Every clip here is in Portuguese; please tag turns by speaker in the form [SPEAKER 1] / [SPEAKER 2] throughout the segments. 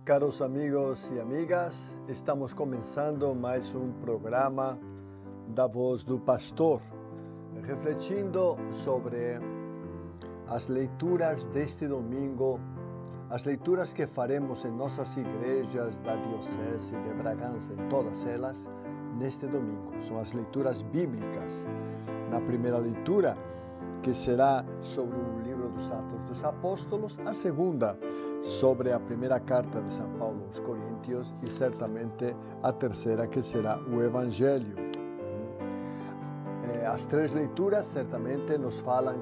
[SPEAKER 1] Caros amigos e amigas, estamos começando mais um programa da Voz do Pastor, refletindo sobre as leituras deste domingo, as leituras que faremos em nossas igrejas da Diocese de Bragança, em todas elas, neste domingo. São as leituras bíblicas. Na primeira leitura, que será sobre o livro dos Atos dos Apóstolos, a segunda sobre a primeira carta de São Paulo aos Coríntios e certamente a terceira, que será o Evangelho. As três leituras certamente nos falam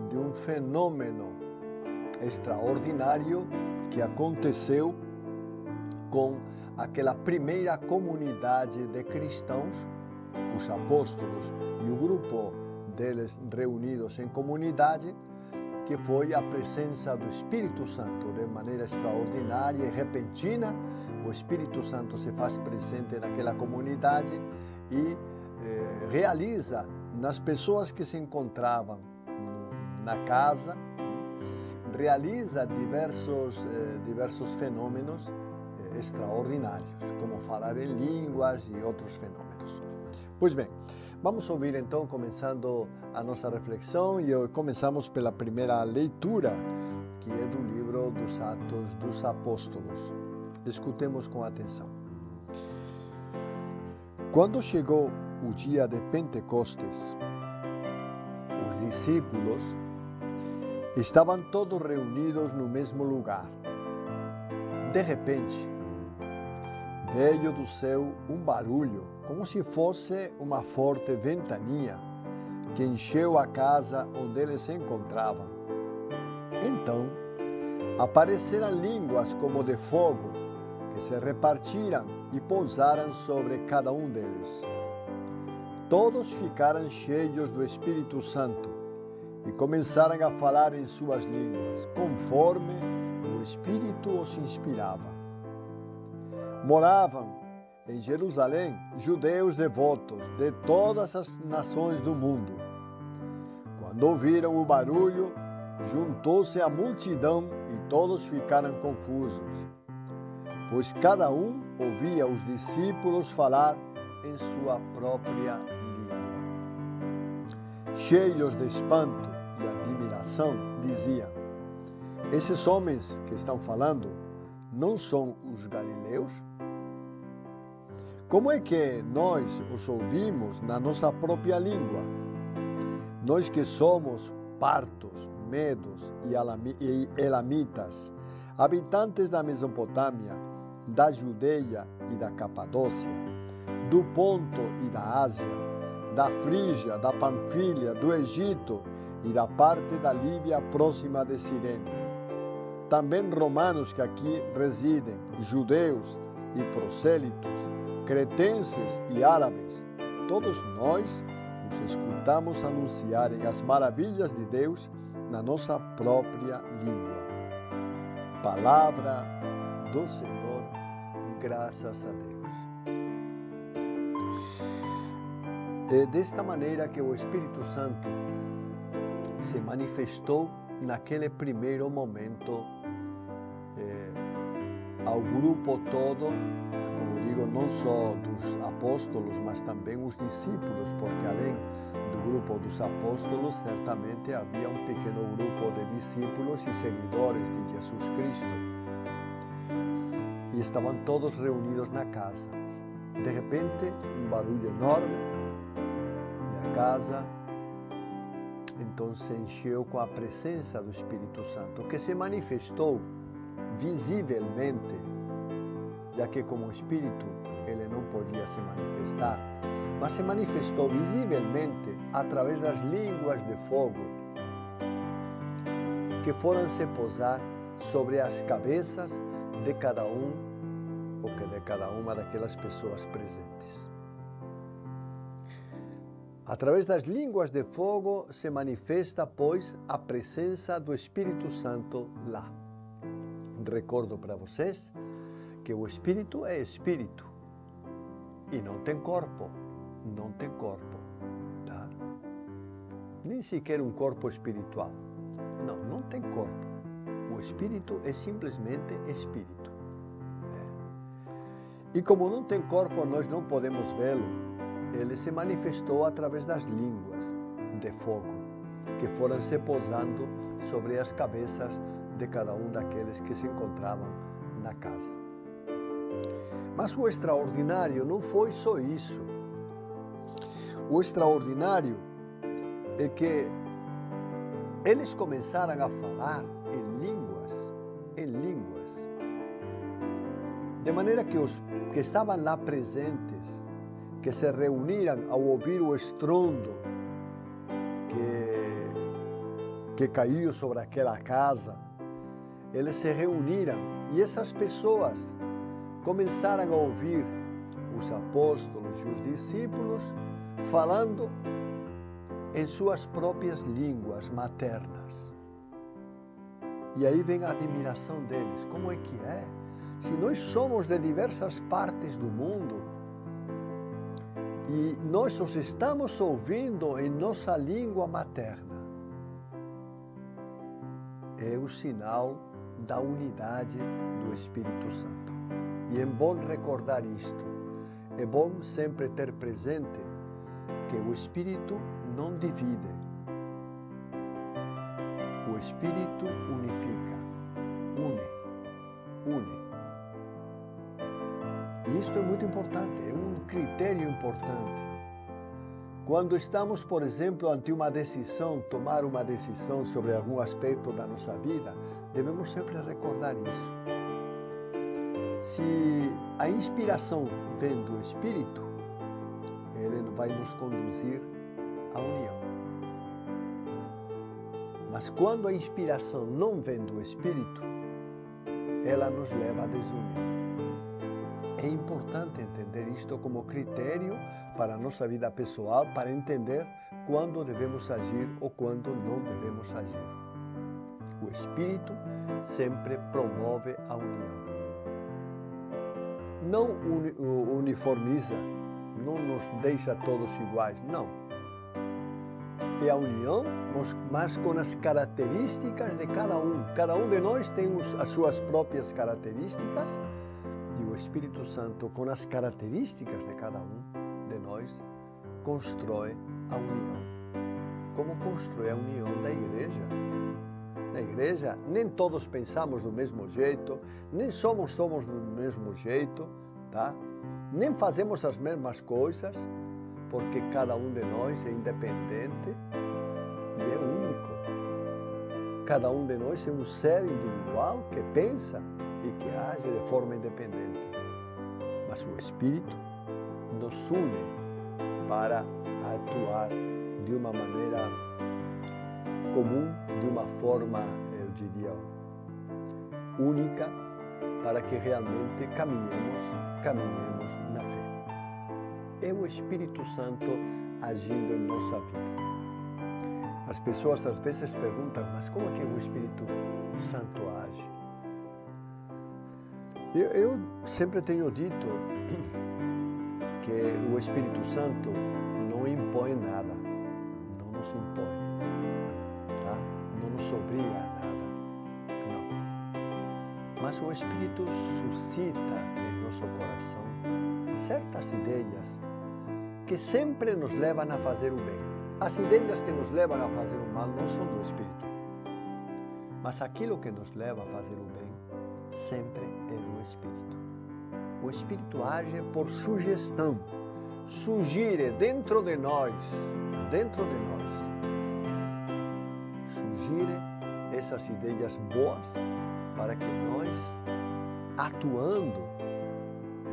[SPEAKER 1] de um fenômeno extraordinário que aconteceu com aquela primeira comunidade de cristãos, os apóstolos e o grupo deles reunidos em comunidade, que foi a presença do Espírito Santo de maneira extraordinária e repentina. O Espírito Santo se faz presente naquela comunidade e realiza nas pessoas que se encontravam na casa, realiza diversos fenômenos extraordinários, como falar em línguas e outros fenômenos. Pois bem, vamos ouvir então, começando a nossa reflexão, e começamos pela primeira leitura, que é do livro dos Atos dos Apóstolos. Escutemos com atenção. Quando chegou o dia de Pentecostes, os discípulos estavam todos reunidos no mesmo lugar. De repente, veio do céu um barulho, como se fosse uma forte ventania, que encheu a casa onde eles se encontravam. Então, apareceram línguas como de fogo, que se repartiram e pousaram sobre cada um deles. Todos ficaram cheios do Espírito Santo e começaram a falar em suas línguas, conforme o Espírito os inspirava. Moravam em Jerusalém judeus devotos de todas as nações do mundo. Quando ouviram o barulho, juntou-se a multidão e todos ficaram confusos, pois cada um ouvia os discípulos falar em sua própria língua. Cheios de espanto e admiração, diziam: esses homens que estão falando não são os galileus? Como é que nós os ouvimos na nossa própria língua? Nós que somos partos, medos e elamitas, habitantes da Mesopotâmia, da Judeia e da Capadócia, do Ponto e da Ásia, da Frígia, da Panfilha, do Egito e da parte da Líbia próxima de Cirene. Também romanos que aqui residem, judeus e prosélitos, cretenses e árabes, todos nós os escutamos anunciarem as maravilhas de Deus na nossa própria língua. Palavra do Senhor, graças a Deus. É desta maneira que o Espírito Santo se manifestou naquele primeiro momento ao grupo todo, como digo, não só dos apóstolos, mas também os discípulos, porque além do grupo dos apóstolos, certamente havia um pequeno grupo de discípulos e seguidores de Jesus Cristo. E estavam todos reunidos na casa. De repente, um barulho enorme, e a casa então se encheu com a presença do Espírito Santo, que se manifestou visivelmente, já que como Espírito ele não podia se manifestar, mas se manifestou visivelmente através das línguas de fogo que foram se posar sobre as cabeças de cada um, ou que de cada uma daquelas pessoas presentes. Através das línguas de fogo se manifesta, pois, a presença do Espírito Santo lá. Recordo para vocês que o Espírito é Espírito e não tem corpo, tá? Nem sequer um corpo espiritual. Não tem corpo. O Espírito é simplesmente Espírito. E como não tem corpo, nós não podemos vê-lo. Ele se manifestou através das línguas de fogo que foram se posando sobre as cabeças de cada um daqueles que se encontravam na casa. Mas o extraordinário não foi só isso. O extraordinário é que eles começaram a falar em línguas, de maneira que os que estavam lá presentes, que se reuniram ao ouvir o estrondo que caiu sobre aquela casa, eles se reuniram e essas pessoas começaram a ouvir os apóstolos e os discípulos falando em suas próprias línguas maternas. E aí vem a admiração deles. Como é que é? Se nós somos de diversas partes do mundo e nós os estamos ouvindo em nossa língua materna, é o sinal da unidade do Espírito Santo. E é bom recordar isto. É bom sempre ter presente que o Espírito não divide. O Espírito unifica, une. E isto é muito importante, é um critério importante. Quando estamos, por exemplo, ante uma decisão, tomar uma decisão sobre algum aspecto da nossa vida, devemos sempre recordar isso. Se a inspiração vem do Espírito, ele vai nos conduzir à união. Mas quando a inspiração não vem do Espírito, ela nos leva à desunião. É importante entender isto como critério para a nossa vida pessoal, para entender quando devemos agir ou quando não devemos agir. O Espírito sempre promove a união. Não uniformiza, não nos deixa todos iguais, não. É a união, mas com as características de cada um. Cada um de nós tem as suas próprias características e o Espírito Santo, com as características de cada um de nós, constrói a união. Como constrói a união da igreja? Na igreja, nem todos pensamos do mesmo jeito, nem somos todos do mesmo jeito, tá? Nem fazemos as mesmas coisas, porque cada um de nós é independente e é único. Cada um de nós é um ser individual que pensa e que age de forma independente. Mas o Espírito nos une para atuar de uma maneira comum, de uma forma, eu diria, única, para que realmente caminhemos na fé. É o Espírito Santo agindo em nossa vida. As pessoas às vezes perguntam, mas como é que o Espírito Santo age? Eu sempre tenho dito que o Espírito Santo não impõe nada, não nos impõe, tá? Não nos obriga a nada, não. Mas o Espírito suscita em nosso coração certas ideias que sempre nos levam a fazer o bem. As ideias que nos levam a fazer o mal não são do Espírito, mas aquilo que nos leva a fazer o bem sempre é do Espírito. O Espírito age por sugestão, sugere dentro de nós, sugere essas ideias boas para que nós, atuando,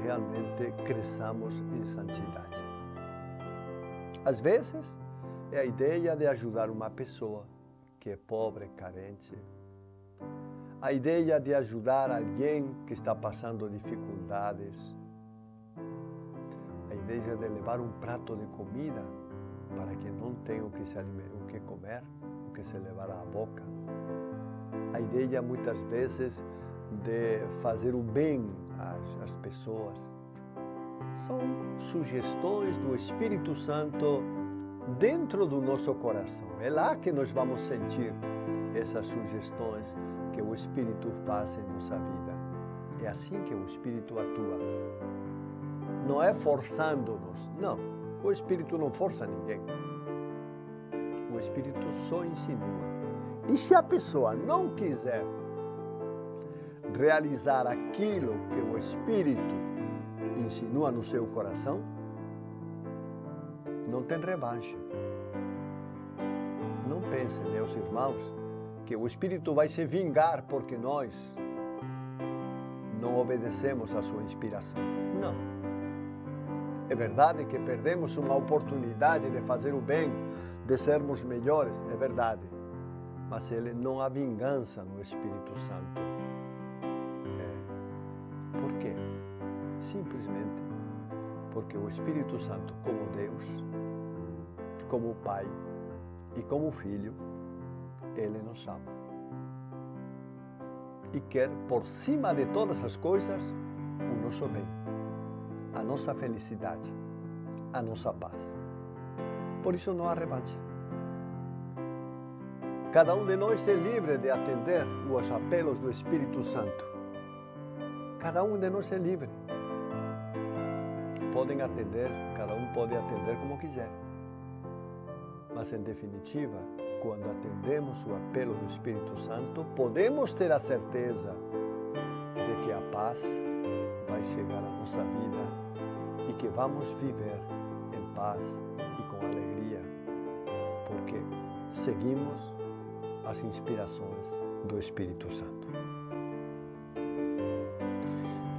[SPEAKER 1] realmente cresçamos em santidade. Às vezes, é a ideia de ajudar uma pessoa que é pobre, carente. A ideia de ajudar alguém que está passando dificuldades. A ideia de levar um prato de comida para que não tenha o que comer, o que se levar à boca. A ideia, muitas vezes, de fazer o bem às pessoas. São sugestões do Espírito Santo dentro do nosso coração. É lá que nós vamos sentir essas sugestões que o Espírito faz em nossa vida. É assim que o Espírito atua. não é forçando-nos, não. O Espírito não força ninguém. O Espírito só insinua. E se a pessoa não quiser realizar aquilo que o Espírito insinua no seu coração, não tem revanche. Não pensem, meus irmãos, que o Espírito vai se vingar porque nós não obedecemos à sua inspiração. Não. É verdade que perdemos uma oportunidade de fazer o bem, de sermos melhores, é verdade. Mas ele não há vingança no Espírito Santo. Por quê? Simplesmente porque o Espírito Santo, como Deus, como Pai e como Filho, ele nos ama. E quer, por cima de todas as coisas, o nosso bem, a nossa felicidade, a nossa paz. Por isso não há revanche. Cada um de nós é livre de atender os apelos do Espírito Santo. Cada um de nós é livre. Podem atender, cada um pode atender como quiser. Mas, em definitiva, quando atendemos o apelo do Espírito Santo, podemos ter a certeza de que a paz vai chegar à nossa vida e que vamos viver em paz e com alegria, porque seguimos as inspirações do Espírito Santo.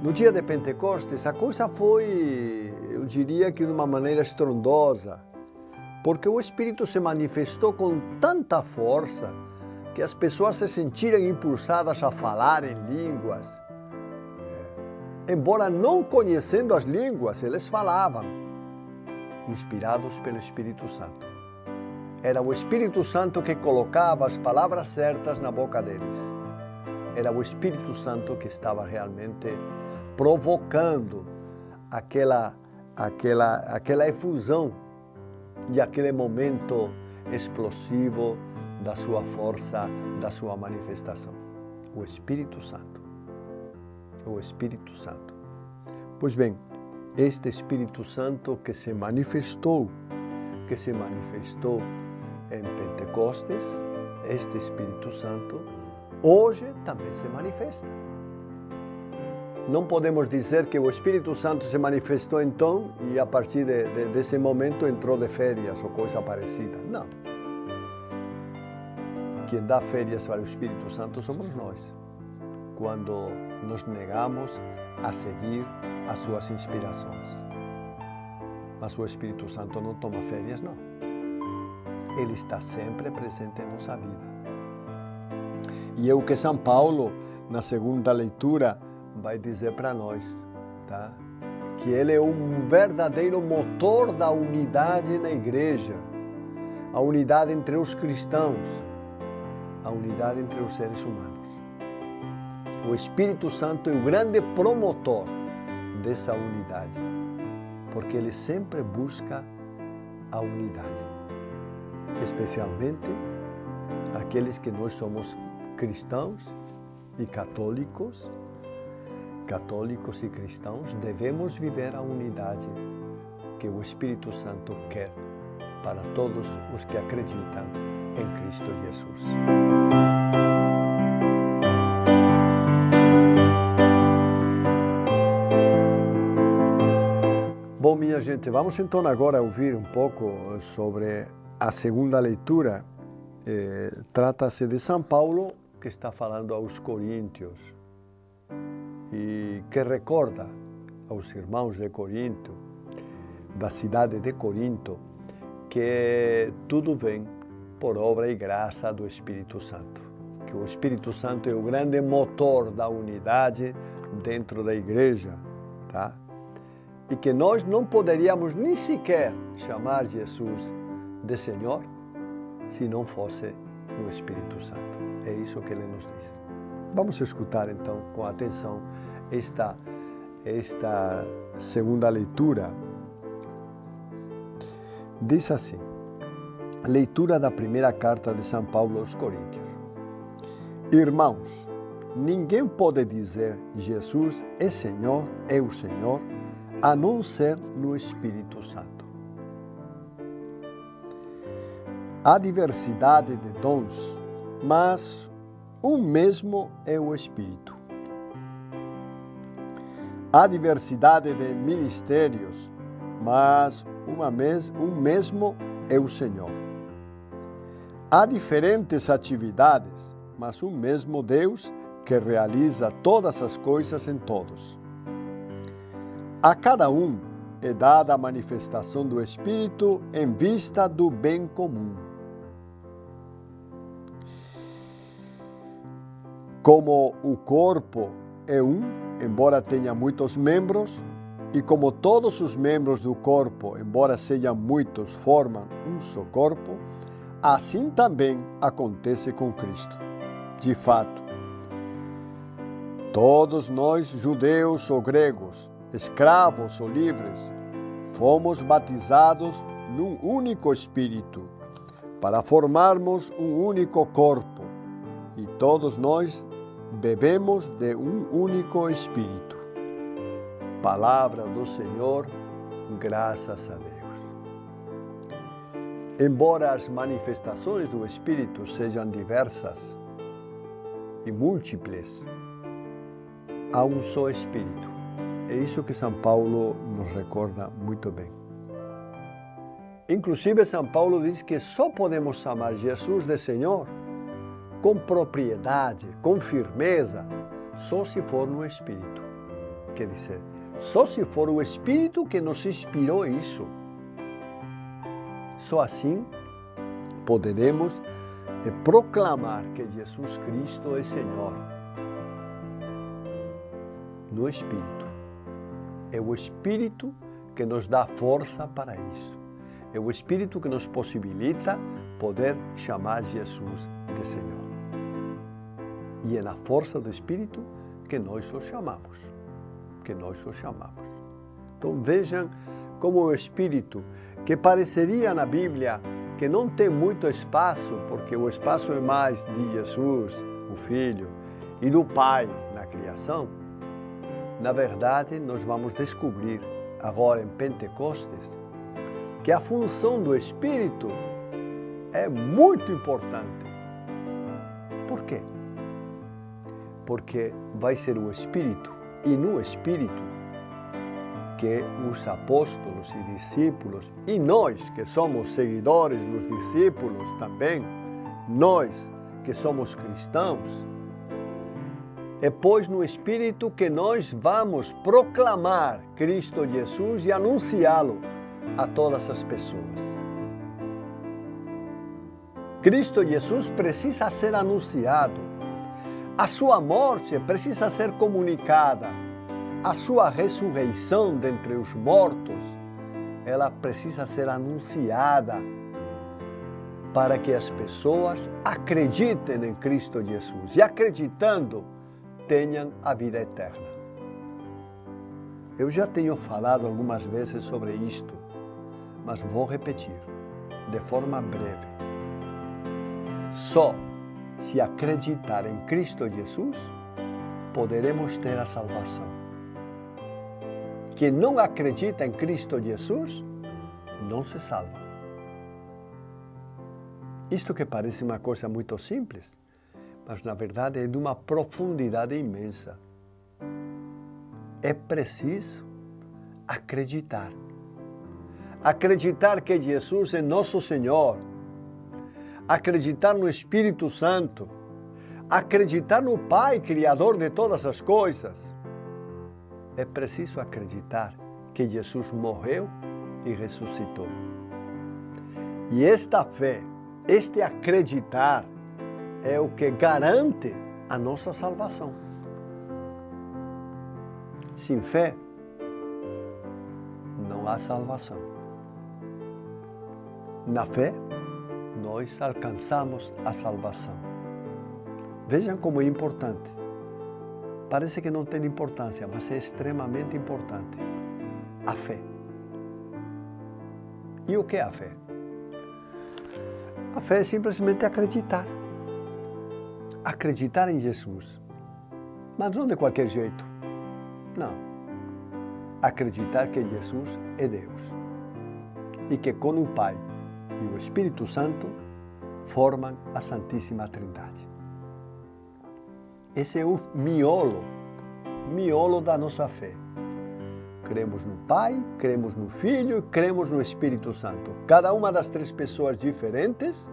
[SPEAKER 1] No dia de Pentecostes, a coisa foi, eu diria que de uma maneira estrondosa, porque o Espírito se manifestou com tanta força que as pessoas se sentiram impulsadas a falar em línguas. Embora não conhecendo as línguas, eles falavam, inspirados pelo Espírito Santo. Era o Espírito Santo que colocava as palavras certas na boca deles. Era o Espírito Santo que estava realmente provocando aquela efusão e aquele momento explosivo da sua força, da sua manifestação. O Espírito Santo. O Espírito Santo. Pois bem, este Espírito Santo que se manifestou em Pentecostes, este Espírito Santo, hoje também se manifesta. Não podemos dizer que o Espírito Santo se manifestou então e a partir desse momento entrou de férias ou coisa parecida. Não. Quem dá férias para o Espírito Santo somos nós, quando nos negamos a seguir as suas inspirações. Mas o Espírito Santo não toma férias, não. Ele está sempre presente em nossa vida. E é o que São Paulo, na segunda leitura, vai dizer para nós, tá? Que ele é um verdadeiro motor da unidade na igreja, a unidade entre os cristãos, a unidade entre os seres humanos. O Espírito Santo é o grande promotor dessa unidade, porque ele sempre busca a unidade, especialmente aqueles que nós somos cristãos e católicos e cristãos, devemos viver a unidade que o Espírito Santo quer para todos os que acreditam em Cristo Jesus. Bom, minha gente, vamos então agora ouvir um pouco sobre a segunda leitura. Trata-se de São Paulo, que está falando aos coríntios e que recorda aos irmãos de Corinto, da cidade de Corinto, que tudo vem por obra e graça do Espírito Santo. Que o Espírito Santo é o grande motor da unidade dentro da igreja, tá? E que nós não poderíamos nem sequer chamar Jesus de Senhor se não fosse no Espírito Santo. É isso que ele nos diz. Vamos escutar então com atenção esta segunda leitura. Diz assim: leitura da primeira carta de São Paulo aos Coríntios. Irmãos, ninguém pode dizer Jesus é Senhor, é o Senhor, a não ser no Espírito Santo. Há diversidade de dons, mas o mesmo é o Espírito. Há diversidade de ministérios, mas o mesmo é o Senhor. Há diferentes atividades, mas o mesmo Deus que realiza todas as coisas em todos. A cada um é dada a manifestação do Espírito em vista do bem comum. Como o corpo é um, embora tenha muitos membros, e como todos os membros do corpo, embora sejam muitos, formam um só corpo, assim também acontece com Cristo. De fato, todos nós, judeus ou gregos, escravos ou livres, fomos batizados num único Espírito, para formarmos um único corpo, e todos nós bebemos de um único Espírito. Palavra do Senhor, graças a Deus. Embora as manifestações do Espírito sejam diversas e múltiplas, há um só Espírito. É isso que São Paulo nos recorda muito bem. Inclusive, São Paulo diz que só podemos chamar Jesus de Senhor com propriedade, com firmeza, só se for no Espírito. Quer dizer, só se for o Espírito que nos inspirou isso. Só assim poderemos proclamar que Jesus Cristo é Senhor. No Espírito. É o Espírito que nos dá força para isso. É o Espírito que nos possibilita poder chamar Jesus de Senhor. E é na força do Espírito que nós o chamamos. Então vejam como o Espírito, que pareceria na Bíblia que não tem muito espaço, porque o espaço é mais de Jesus, o Filho, e do Pai na criação, na verdade nós vamos descobrir agora em Pentecostes que a função do Espírito é muito importante. Por quê? Porque vai ser o Espírito e no Espírito que os apóstolos e discípulos, e nós que somos seguidores dos discípulos também, nós que somos cristãos, é pois no Espírito que nós vamos proclamar Cristo Jesus e anunciá-lo a todas as pessoas. Cristo Jesus precisa ser anunciado. A sua morte precisa ser comunicada. A sua ressurreição dentre os mortos, ela precisa ser anunciada para que as pessoas acreditem em Cristo Jesus e, acreditando, tenham a vida eterna. Eu já tenho falado algumas vezes sobre isto, mas vou repetir de forma breve. Só se acreditar em Cristo Jesus, poderemos ter a salvação. Quem não acredita em Cristo Jesus, não se salva. Isto que parece uma coisa muito simples, mas na verdade é de uma profundidade imensa. É preciso acreditar. Acreditar que Jesus é nosso Senhor. Acreditar no Espírito Santo, acreditar no Pai, Criador de todas as coisas. É preciso acreditar que Jesus morreu e ressuscitou. E esta fé, este acreditar, é o que garante a nossa salvação. Sem fé, não há salvação. Na fé, nós alcançamos a salvação. Vejam como é importante. Parece que não tem importância, mas é extremamente importante. A fé. E o que é a fé? A fé é simplesmente acreditar. Acreditar em Jesus. Mas não de qualquer jeito. Não. acreditar que Jesus é Deus e que com o Pai e o Espírito Santo formam a Santíssima Trindade. Esse é o miolo da nossa fé. Cremos no Pai, cremos no Filho e cremos no Espírito Santo. Cada uma das três pessoas diferentes,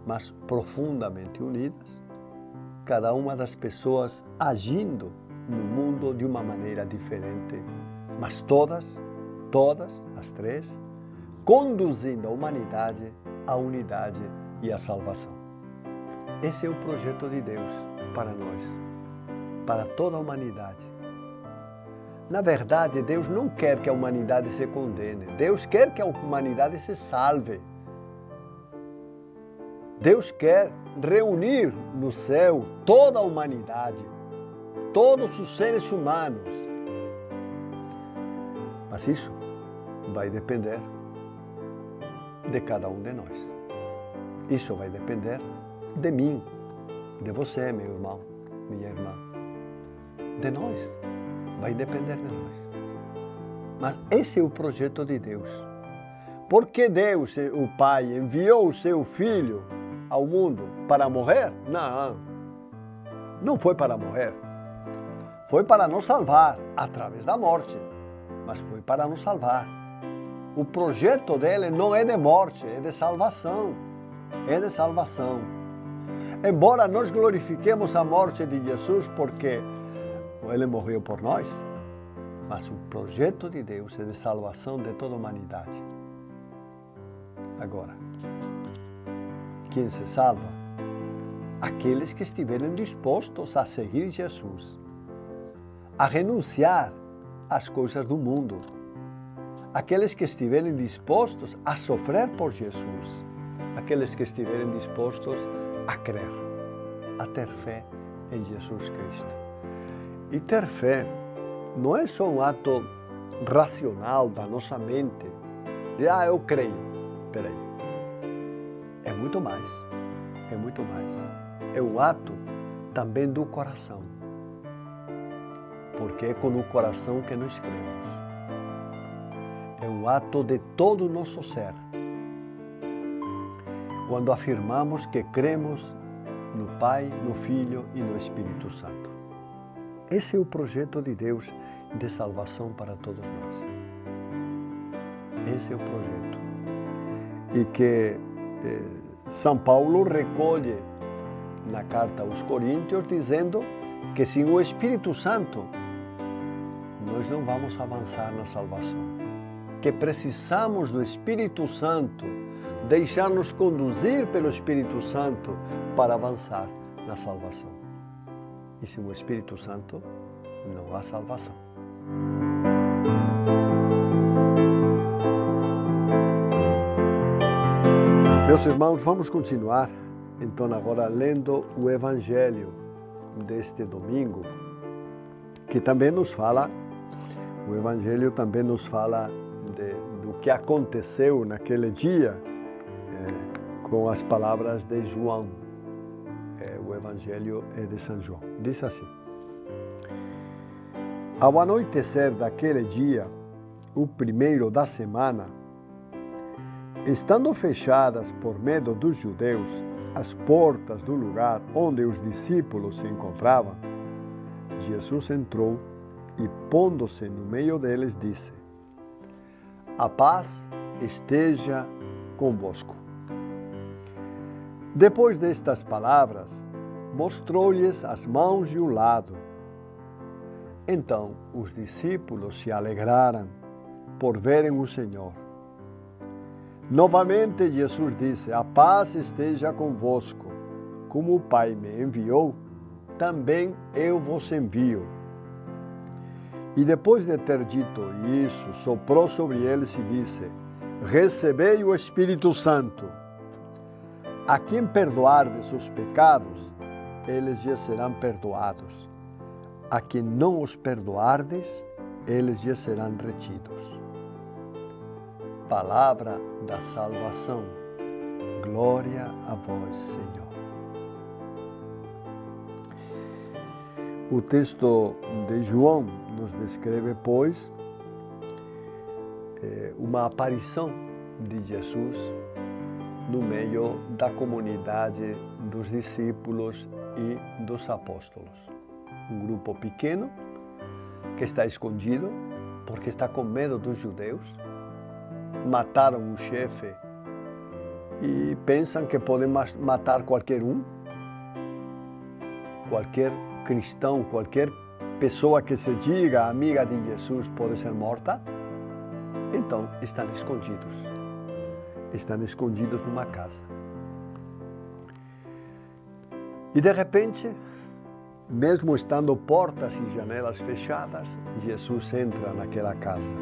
[SPEAKER 1] mas profundamente unidas. Cada uma das pessoas agindo no mundo de uma maneira diferente, mas todas as três, conduzindo a humanidade à unidade e à salvação. Esse é o projeto de Deus para nós, para toda a humanidade. Na verdade, Deus não quer que a humanidade se condene. Deus quer que a humanidade se salve. Deus quer reunir no céu toda a humanidade, todos os seres humanos. Mas isso vai depender de cada um de nós. Isso vai depender de mim, de você, meu irmão, minha irmã, de nós. Vai depender de nós. Mas esse é o projeto de Deus. Porque Deus, o Pai, enviou o seu Filho ao mundo para morrer? Não foi para morrer. Foi para nos salvar através da morte, mas foi para nos salvar. O projeto dele não é de morte, é de salvação. É de salvação. Embora nós glorifiquemos a morte de Jesus porque ele morreu por nós, mas o projeto de Deus é de salvação de toda a humanidade. Agora, quem se salva? Aqueles que estiverem dispostos a seguir Jesus, a renunciar às coisas do mundo, aqueles que estiverem dispostos a sofrer por Jesus, aqueles que estiverem dispostos a crer, a ter fé em Jesus Cristo. E ter fé não é só um ato racional da nossa mente, de eu creio. Peraí. É muito mais. É muito mais. É um ato também do coração. Porque é com o coração que nós cremos. É um ato de todo o nosso ser. Quando afirmamos que cremos no Pai, no Filho e no Espírito Santo. Esse é o projeto de Deus de salvação para todos nós. Esse é o projeto. E que São Paulo recolhe na carta aos Coríntios, dizendo que sem o Espírito Santo nós não vamos avançar na salvação. Que precisamos do Espírito Santo, deixar-nos conduzir pelo Espírito Santo para avançar na salvação. E sem o Espírito Santo não há salvação. Meus irmãos, vamos continuar então agora lendo o Evangelho deste domingo, que também nos fala, o Evangelho também nos fala do que aconteceu naquele dia com as palavras de João. O Evangelho é de São João. Diz assim: ao anoitecer daquele dia, o primeiro da semana, estando fechadas por medo dos judeus as portas do lugar onde os discípulos se encontravam, Jesus entrou e, pondo-se no meio deles, disse: a paz esteja convosco. Depois destas palavras, mostrou-lhes as mãos e o lado. Então os discípulos se alegraram por verem o Senhor. Novamente Jesus disse: a paz esteja convosco. Como o Pai me enviou, também eu vos envio. E depois de ter dito isso, soprou sobre eles e disse: recebei o Espírito Santo. A quem perdoardes os pecados, eles lhes serão perdoados. A quem não os perdoardes, eles lhes serão retidos. Palavra da salvação. Glória a vós, Senhor. O texto de João nos descreve, pois, uma aparição de Jesus no meio da comunidade dos discípulos e dos apóstolos. Um grupo pequeno que está escondido porque está com medo dos judeus, mataram o chefe e pensam que podem matar qualquer um, qualquer cristão, qualquer pessoa que se diga amiga de Jesus pode ser morta. Então estão escondidos numa casa. E de repente, mesmo estando portas e janelas fechadas, Jesus entra naquela casa.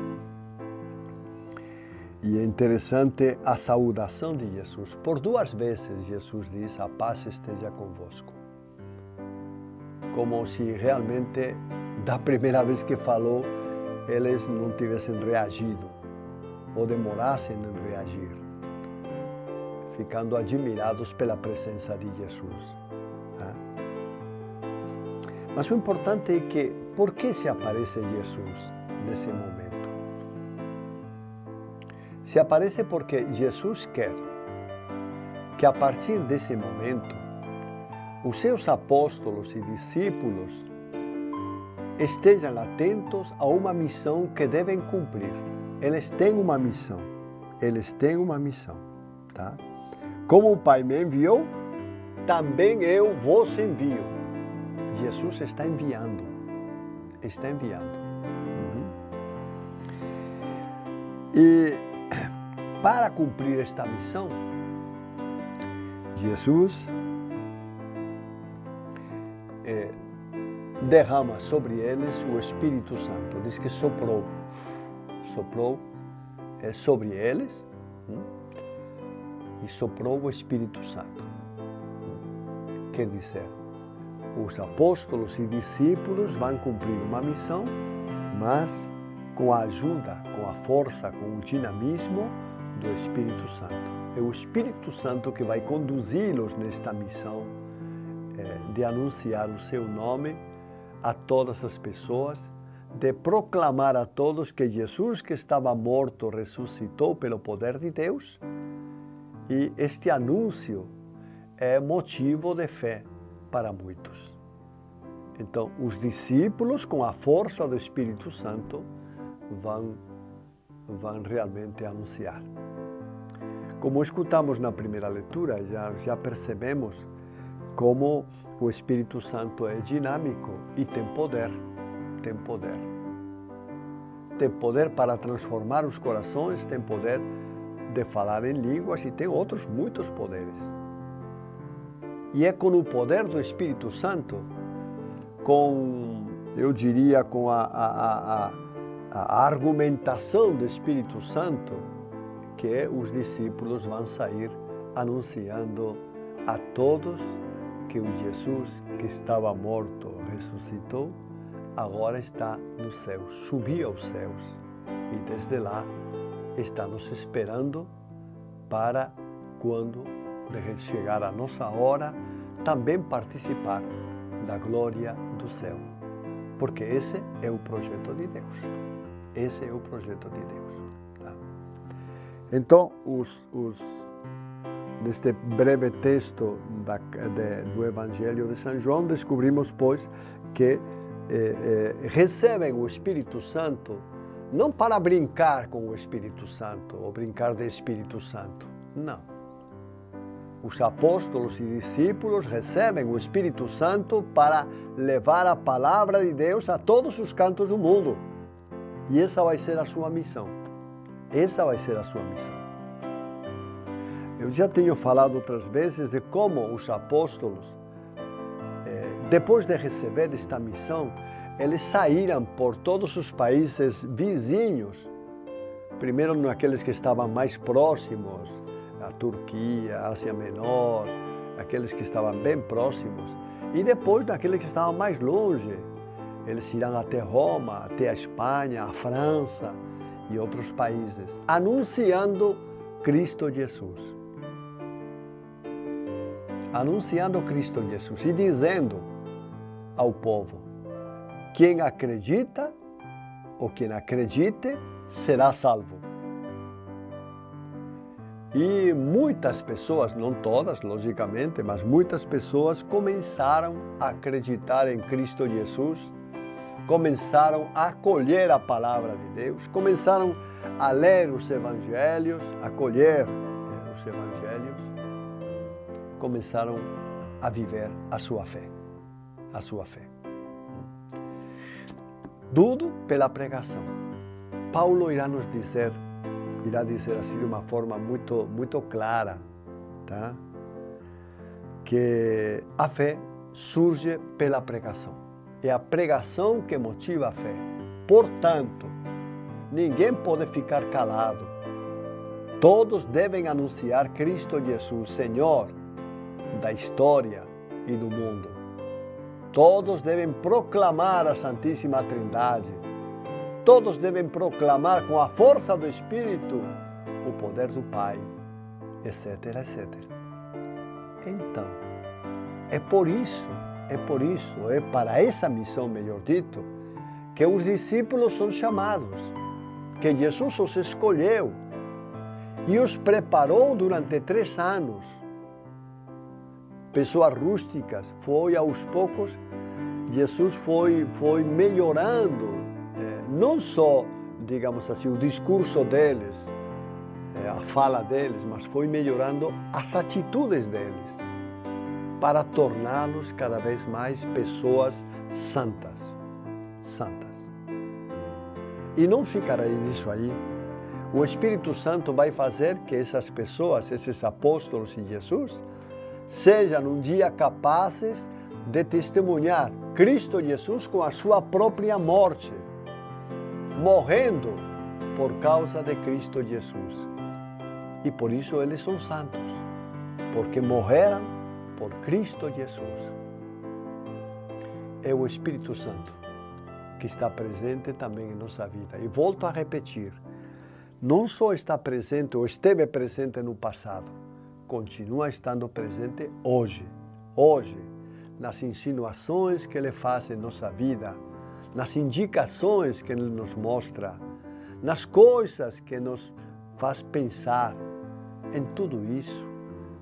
[SPEAKER 1] E é interessante a saudação de Jesus. Por 2 vezes Jesus diz: a paz esteja convosco. Como se realmente, da primeira vez que falou, eles não tivessem reagido ou demorassem em reagir, ficando admirados pela presença de Jesus. Mas o importante é que, por que se aparece Jesus nesse momento? Se aparece porque Jesus quer que, a partir desse momento, os seus apóstolos e discípulos estejam atentos a uma missão que devem cumprir. Eles têm uma missão. Tá? Como o Pai me enviou, também eu vos envio. Jesus está enviando. E para cumprir esta missão, Jesus derrama sobre eles o Espírito Santo. Diz que soprou sobre eles e soprou o Espírito Santo. Quer dizer, os apóstolos e discípulos vão cumprir uma missão, mas com a ajuda, com a força, com o dinamismo do Espírito Santo. É o Espírito Santo que vai conduzi-los nesta missão de anunciar o seu nome a todas as pessoas, de proclamar a todos que Jesus, que estava morto, ressuscitou pelo poder de Deus, e este anúncio é motivo de fé para muitos. Então, os discípulos, com a força do Espírito Santo, vão realmente anunciar. Como escutamos na primeira leitura, já percebemos como o Espírito Santo é dinâmico e tem poder. Tem poder para transformar os corações, tem poder de falar em línguas e tem outros muitos poderes. E é com o poder do Espírito Santo, eu diria, com a argumentação do Espírito Santo, que os discípulos vão sair anunciando a todos que o Jesus que estava morto ressuscitou, agora está nos céus, subiu aos céus e desde lá está nos esperando para, quando chegar a nossa hora, também participar da glória do céu. Porque esse é o projeto de Deus. Tá? Então, neste breve texto do Evangelho de São João, descobrimos, pois, que recebem o Espírito Santo não para brincar com o Espírito Santo ou brincar de Espírito Santo. Não. Os apóstolos e discípulos recebem o Espírito Santo para levar a palavra de Deus a todos os cantos do mundo. E essa vai ser a sua missão. Eu já tenho falado outras vezes de como os apóstolos, depois de receber esta missão, eles saíram por todos os países vizinhos, primeiro naqueles que estavam mais próximos, a Turquia, a Ásia Menor, aqueles que estavam bem próximos, e depois naqueles que estavam mais longe. Eles irão até Roma, até a Espanha, a França e outros países, anunciando Cristo Jesus. Anunciando Cristo Jesus e dizendo ao povo: quem acredita ou quem acredite será salvo. E muitas pessoas, não todas, logicamente, mas muitas pessoas começaram a acreditar em Cristo Jesus, começaram a acolher a palavra de Deus, começaram a ler os evangelhos, a acolher os evangelhos, começaram a viver a sua fé, a sua fé. Tudo pela pregação. Paulo irá dizer assim de uma forma muito clara, tá? Que a fé surge pela pregação. É a pregação que motiva a fé. Portanto, ninguém pode ficar calado. Todos devem anunciar Cristo Jesus, Senhor da história e do mundo. Todos devem proclamar a Santíssima Trindade. Todos devem proclamar com a força do Espírito o poder do Pai, etc, etc. Então, é para essa missão, melhor dito, que os discípulos são chamados, que Jesus os escolheu e os preparou durante 3 anos. Pessoas rústicas, foi aos poucos, Jesus foi melhorando, não só, digamos assim, o discurso deles, a fala deles, mas foi melhorando as atitudes deles, para torná-los cada vez mais pessoas santas. E não ficará nisso aí. O Espírito Santo vai fazer que essas pessoas, esses apóstolos e Jesus, sejam um dia capazes de testemunhar Cristo Jesus com a sua própria morte, morrendo por causa de Cristo Jesus. E por isso eles são santos, porque morreram por Cristo Jesus. É o Espírito Santo que está presente também em nossa vida. E volto a repetir, não só está presente ou esteve presente no passado, continua estando presente hoje, nas insinuações que Ele faz em nossa vida, nas indicações que Ele nos mostra, nas coisas que nos faz pensar. Em tudo isso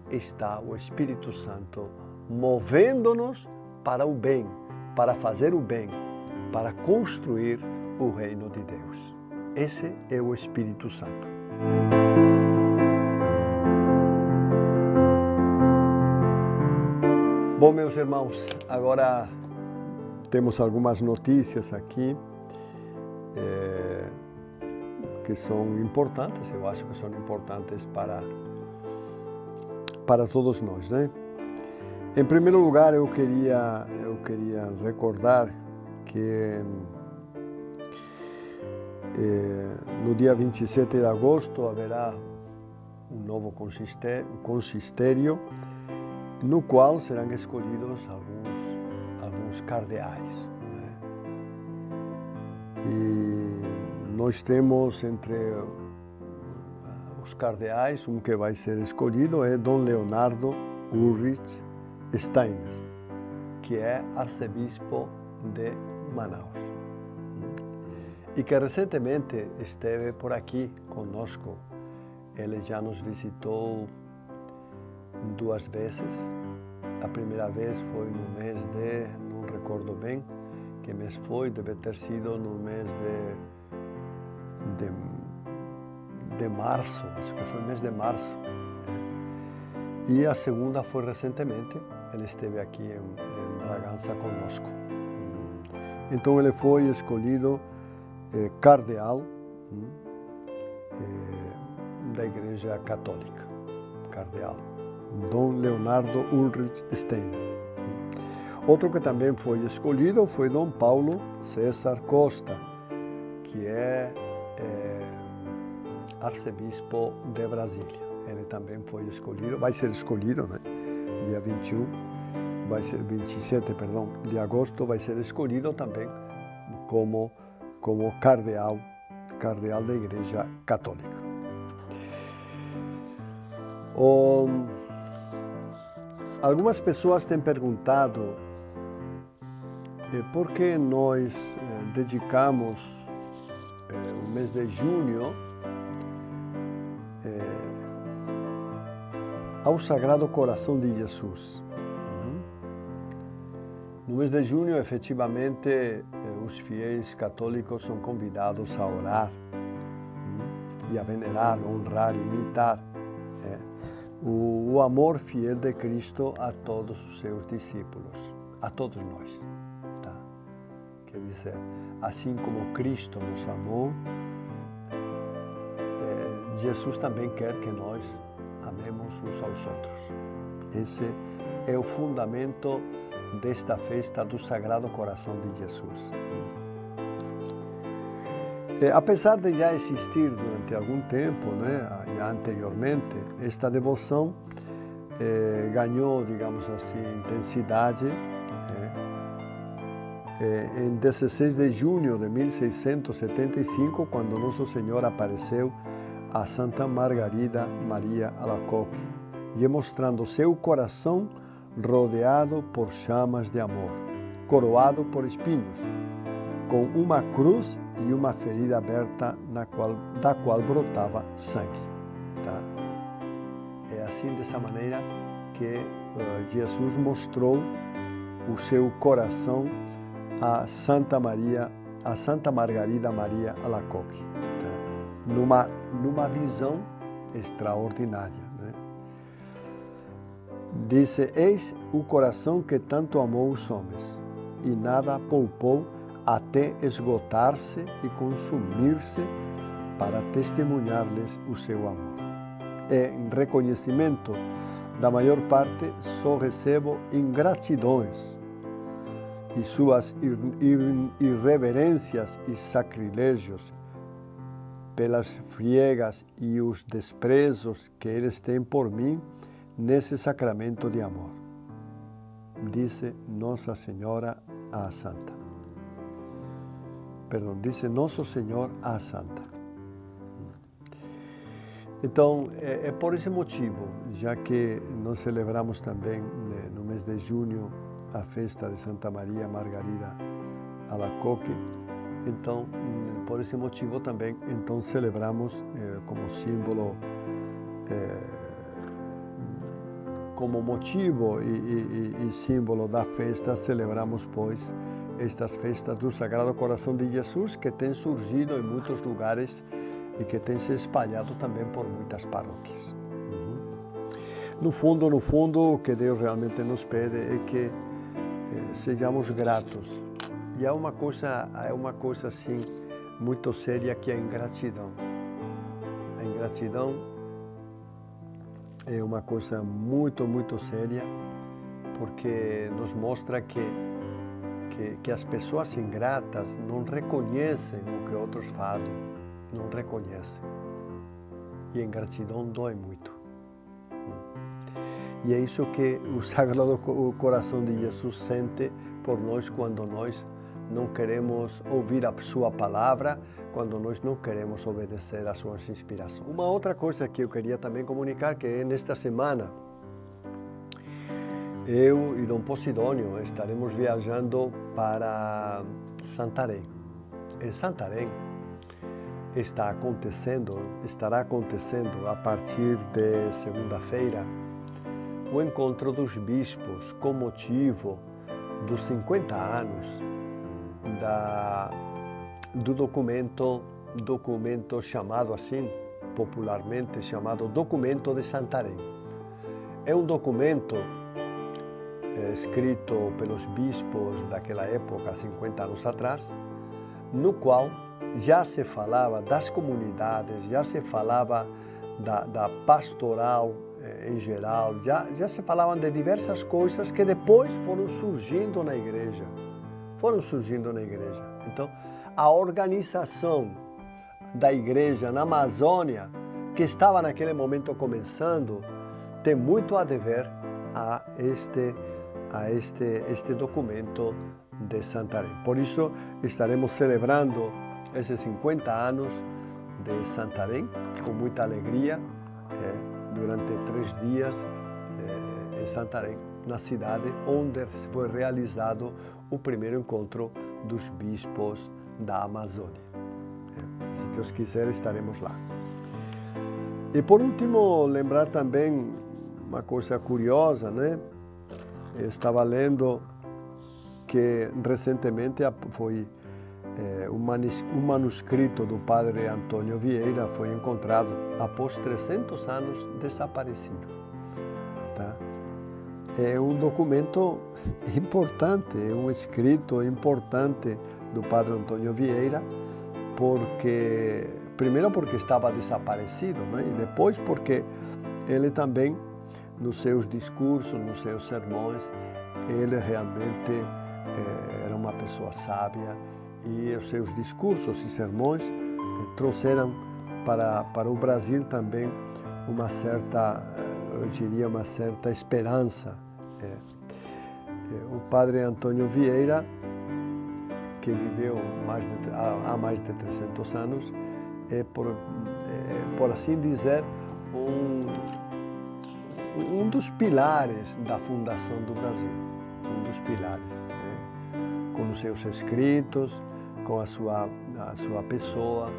[SPEAKER 1] está o Espírito Santo movendo-nos para o bem, para fazer o bem, para construir o reino de Deus. Esse é o Espírito Santo. Bom, meus irmãos, agora temos algumas notícias aqui que são importantes, eu acho que são importantes para todos nós, né? Em primeiro lugar, eu queria recordar que no dia 27 de agosto haverá um novo consistério no qual serão escolhidos alguns cardeais, né? E nós temos entre os cardeais, um que vai ser escolhido é Dom Leonardo Ulrich Steiner, que é arcebispo de Manaus, e que recentemente esteve por aqui conosco. Ele já nos visitou 2 vezes. A primeira vez foi no mês de, não recordo bem que mês foi, deve ter sido no mês de março, acho que foi mês de março. E a segunda foi recentemente, ele esteve aqui em Bragança conosco. Então ele foi escolhido cardeal da Igreja Católica, cardeal, Dom Leonardo Ulrich Steiner. Outro que também foi escolhido foi Dom Paulo César Costa, que é arcebispo de Brasília. Ele também foi escolhido, vai ser escolhido, né? Dia 27 de agosto, vai ser escolhido também como cardeal da Igreja Católica. Algumas pessoas têm perguntado por que nós dedicamos mês de junho, ao Sagrado Coração de Jesus. No mês de junho, efetivamente, os fiéis católicos são convidados a orar e a venerar, honrar, imitar o amor fiel de Cristo a todos os seus discípulos, a todos nós. Tá? Quer dizer, assim como Cristo nos amou, Jesus também quer que nós amemos uns aos outros. Esse é o fundamento desta festa do Sagrado Coração de Jesus. Apesar de já existir durante algum tempo, já anteriormente, esta devoção ganhou, digamos assim, intensidade em 16 de junho de 1675, quando Nosso Senhor apareceu a Santa Margarida Maria Alacoque, demonstrando seu coração rodeado por chamas de amor, coroado por espinhos, com uma cruz e uma ferida aberta da qual brotava sangue. Tá? É assim, dessa maneira, que Jesus mostrou o seu coração a Santa Margarida Maria Alacoque, tá? numa visão extraordinária. Disse: eis o coração que tanto amou os homens, e nada poupou até esgotar-se e consumir-se para testemunhar-lhes o seu amor. Em reconhecimento da maior parte, só recebo ingratidões, e suas irreverências e sacrilégios pelas friegas e os desprezos que eles têm por mim nesse sacramento de amor, disse Nossa Senhora à Santa. Disse Nosso Senhor à Santa. Então, é por esse motivo, já que nós celebramos também no mês de junho a festa de Santa Maria Margarida Alacoque, então, por esse motivo também, então celebramos como símbolo, como motivo e símbolo da festa, celebramos, pois, estas festas do Sagrado Coração de Jesus, que tem surgido em muitos lugares e que tem se espalhado também por muitas paróquias. No fundo, o que Deus realmente nos pede é que sejamos gratos. E há uma coisa assim muito séria, que é a ingratidão. A ingratidão é uma coisa muito, muito séria, porque nos mostra que as pessoas ingratas não reconhecem o que outros fazem, não reconhecem. E a ingratidão dói muito. E é isso que o Sagrado Coração de Jesus sente por nós quando nós não queremos ouvir a sua palavra, quando nós não queremos obedecer às suas inspirações. Uma outra coisa que eu queria também comunicar, que é nesta semana, eu e Dom Posidônio estaremos viajando para Santarém. Em Santarém estará acontecendo a partir de segunda-feira o encontro dos bispos com motivo dos 50 anos do documento chamado assim, popularmente chamado Documento de Santarém. É um documento escrito pelos bispos daquela época, 50 anos atrás, no qual já se falava das comunidades, já se falava da pastoral em geral, já se falavam de diversas coisas que depois foram surgindo na igreja. Então, a organização da igreja na Amazônia, que estava naquele momento começando, tem muito a dever a este documento de Santarém. Por isso, estaremos celebrando esses 50 anos de Santarém com muita alegria durante 3 dias em Santarém, na cidade onde foi realizado o primeiro encontro dos bispos da Amazônia. Se Deus quiser, estaremos lá. E por último, lembrar também uma coisa curiosa, né? Eu estava lendo que recentemente foi um manuscrito do padre Antônio Vieira foi encontrado após 300 anos desaparecido. Tá? É um documento importante, é um escrito importante do padre Antônio Vieira, primeiro porque estava desaparecido, né? E depois porque ele também, nos seus discursos, nos seus sermões, ele realmente era uma pessoa sábia, e os seus discursos e sermões trouxeram para o Brasil também uma certa, eu diria, uma certa esperança. O padre Antônio Vieira, que viveu há mais de 300 anos, é, por assim dizer, um dos pilares da fundação do Brasil, um dos pilares, com os seus escritos, com a sua pessoa,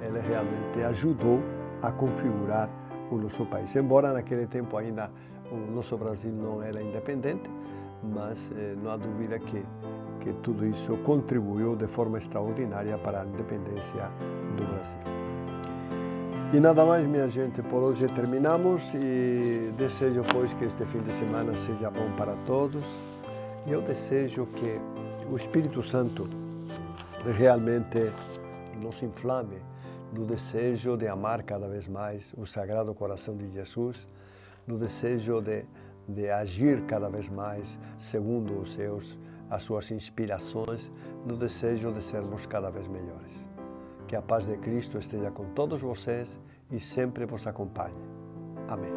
[SPEAKER 1] ele realmente ajudou a configurar o nosso país. Embora naquele tempo ainda o nosso Brasil não era independente, mas não há dúvida que tudo isso contribuiu de forma extraordinária para a independência do Brasil. E nada mais, minha gente, por hoje terminamos e desejo, pois, que este fim de semana seja bom para todos. E eu desejo que o Espírito Santo realmente nos inflame no desejo de amar cada vez mais o Sagrado Coração de Jesus, no desejo de agir cada vez mais segundo as suas inspirações, no desejo de sermos cada vez melhores. Que a paz de Cristo esteja com todos vocês e sempre vos acompanhe. Amém.